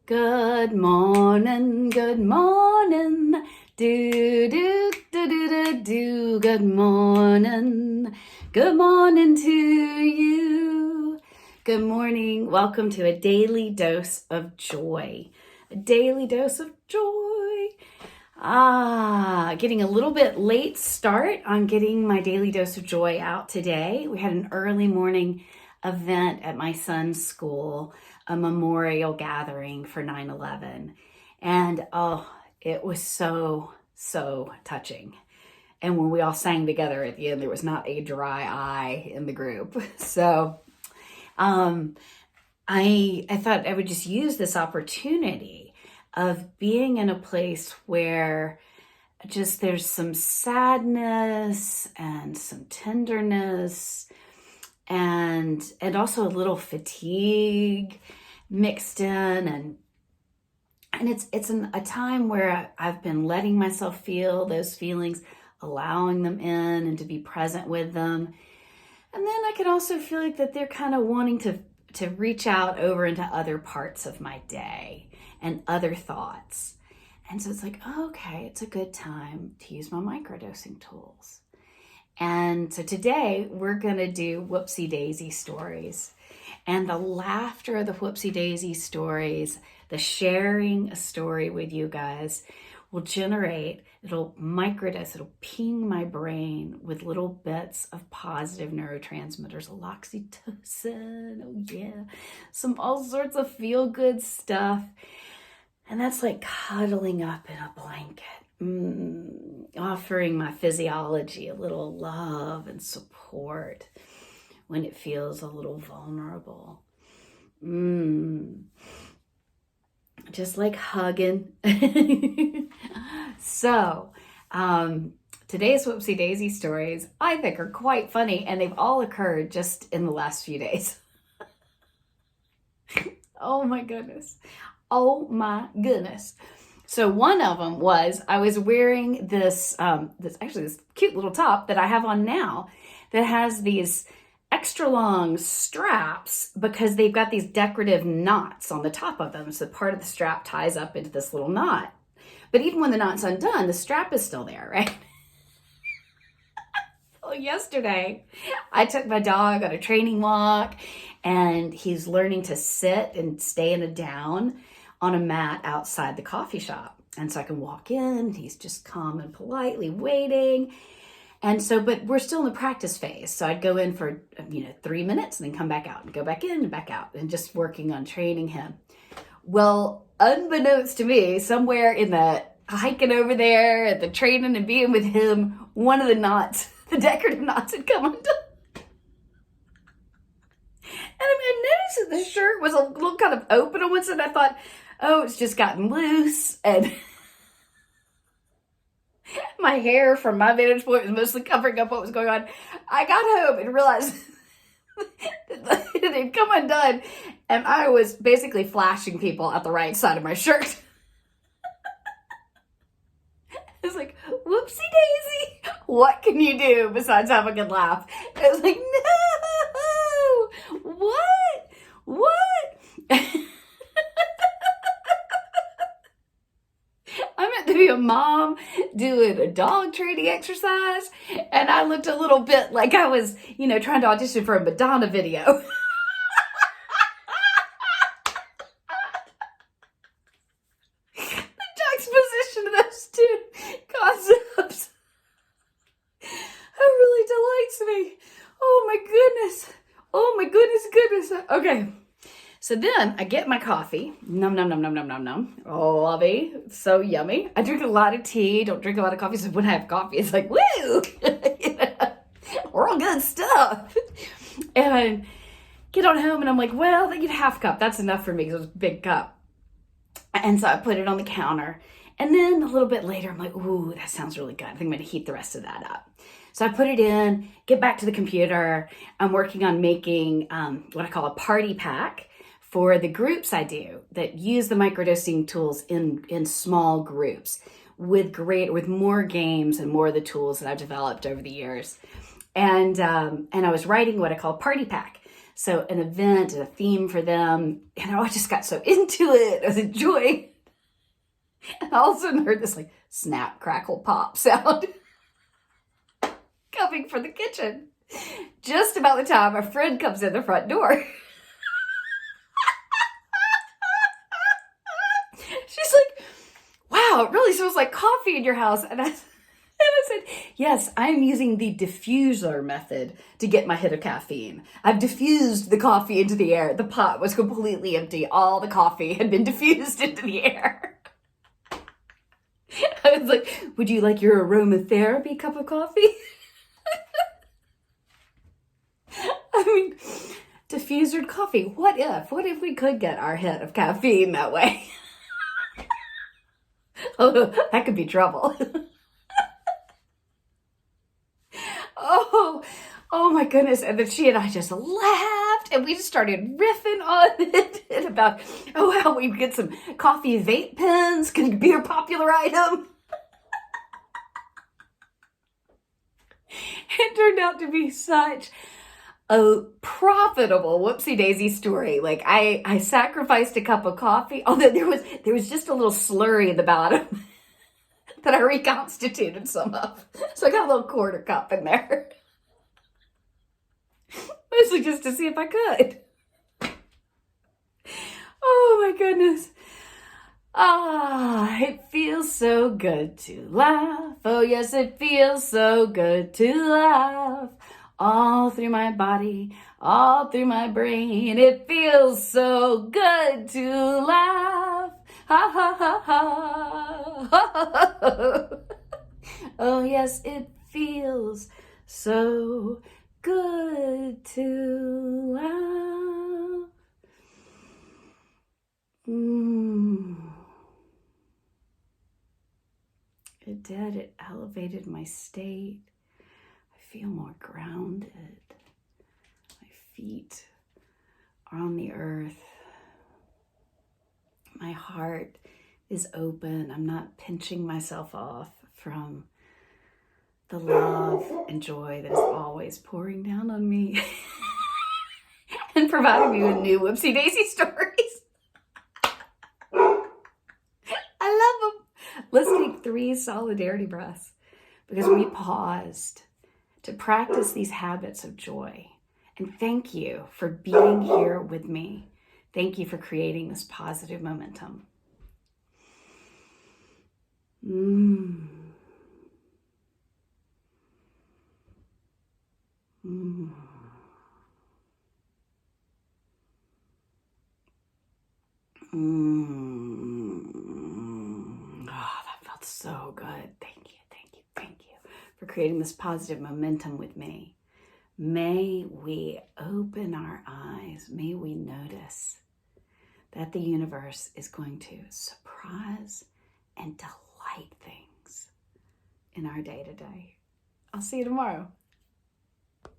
Good morning, good morning, do do do do do do. Good morning to you. Good morning. Welcome to a daily dose of joy. A daily dose of joy. Getting a little bit late start on getting my daily dose of joy out today. We had an early morning event at my son's school, a memorial gathering for 9/11. And it was so touching. And when we all sang together at the end, there was not a dry eye in the group. So I thought I would just use this opportunity of being in a place where just there's some sadness and some tenderness and also a little fatigue mixed in, and it's a time where I've been letting myself feel those feelings, allowing them in and to be present with them. And then I could also feel like that they're kind of wanting to reach out over into other parts of my day and other thoughts. And so it's like, okay, it's a good time to use my microdosing tools. And so today we're going to do Whoopsie Daisy Stories. And the laughter of the Whoopsie Daisy Stories, the sharing a story with you guys will generate, it'll microdose, it'll ping my brain with little bits of positive neurotransmitters, Oxytocin, oh yeah, all sorts of feel-good stuff. And that's like cuddling up in a blanket, offering my physiology a little love and support when it feels a little vulnerable. Just like hugging. So, today's Whoopsie Daisy Stories, I think, are quite funny, and they've all occurred just in the last few days. Oh my goodness. Oh my goodness. So one of them was, I was wearing this cute little top that I have on now that has these extra long straps because they've got these decorative knots on the top of them. So part of the strap ties up into this little knot. But even when the knot's undone, the strap is still there, right? Well, yesterday I took my dog on a training walk and he's learning to sit and stay in a down on a mat outside the coffee shop. And so I can walk in, he's just calm and politely waiting. And so, but we're still in the practice phase. So I'd go in for, 3 minutes and then come back out and go back in and back out and just working on training him. Well, unbeknownst to me, somewhere in the hiking over there at the training and being with him, one of the knots, the decorative knots had come undone. And I noticed that the shirt was a little kind of open on one side. I thought, oh, it's just gotten loose. And my hair from my vantage point was mostly covering up what was going on. I got home and realized it had come undone. And I was basically flashing people at the right side of my shirt. It's like, whoopsie daisy. What can you do besides have a good laugh? It was like, no. What? I meant to be a mom doing a dog training exercise, and I looked a little bit like I was, trying to audition for a Madonna video. The juxtaposition of those two concepts really delights me. Oh my goodness. Okay. So then I get my coffee. Nom, nom, nom, nom, nom, nom, nom. Oh, lovey. So yummy. I drink a lot of tea. Don't drink a lot of coffee. So when I have coffee, it's like, woo! We're all good stuff. And I get on home and I'm like, well, they get half cup. That's enough for me because it was a big cup. And so I put it on the counter. And then a little bit later, I'm like, ooh, that sounds really good. I think I'm going to heat the rest of that up. So I put it in, get back to the computer. I'm working on making what I call a party pack for the groups I do that use the microdosing tools in small groups with more games and more of the tools that I've developed over the years. And I was writing what I call party pack. So an event and a theme for them, I just got so into it. I was enjoying. And all of a sudden heard this like snap, crackle, pop sound coming from the kitchen. Just about the time a friend comes in the front door. She's like, wow, it really smells like coffee in your house. And I said, yes, I'm using the diffuser method to get my hit of caffeine. I've diffused the coffee into the air. The pot was completely empty. All the coffee had been diffused into the air. I was like, would you like your aromatherapy cup of coffee? I mean, diffusered coffee. What if we could get our hit of caffeine that way? Oh, that could be trouble. Oh my goodness. And then she and I just laughed and we just started riffing on it and about, how we get some coffee vape pens can be a popular item. It turned out to be such a profitable Whoopsie Daisy story. Like I sacrificed a cup of coffee, although there was just a little slurry in the bottom that I reconstituted some of. So I got a little quarter cup in there. Mostly just to see if I could. Oh my goodness. It feels so good to laugh. Oh yes, it feels so good to laugh. All through my body, all through my brain. It feels so good to laugh. Ha ha ha ha. Ha, ha, ha. Oh yes, it feels so good to laugh. It did. It elevated my state. I feel more grounded. My feet are on the earth. My heart is open. I'm not pinching myself off from the love and joy that is always pouring down on me and providing me with new Whoopsie Daisy stories. I love them. Let's take 3 solidarity breaths because we paused to practice these habits of joy. And thank you for being here with me. Thank you for creating this positive momentum. Oh, that felt so good. Thank you for creating this positive momentum with me. May we open our eyes. May we notice that the universe is going to surprise and delight things in our day-to-day. I'll see you tomorrow.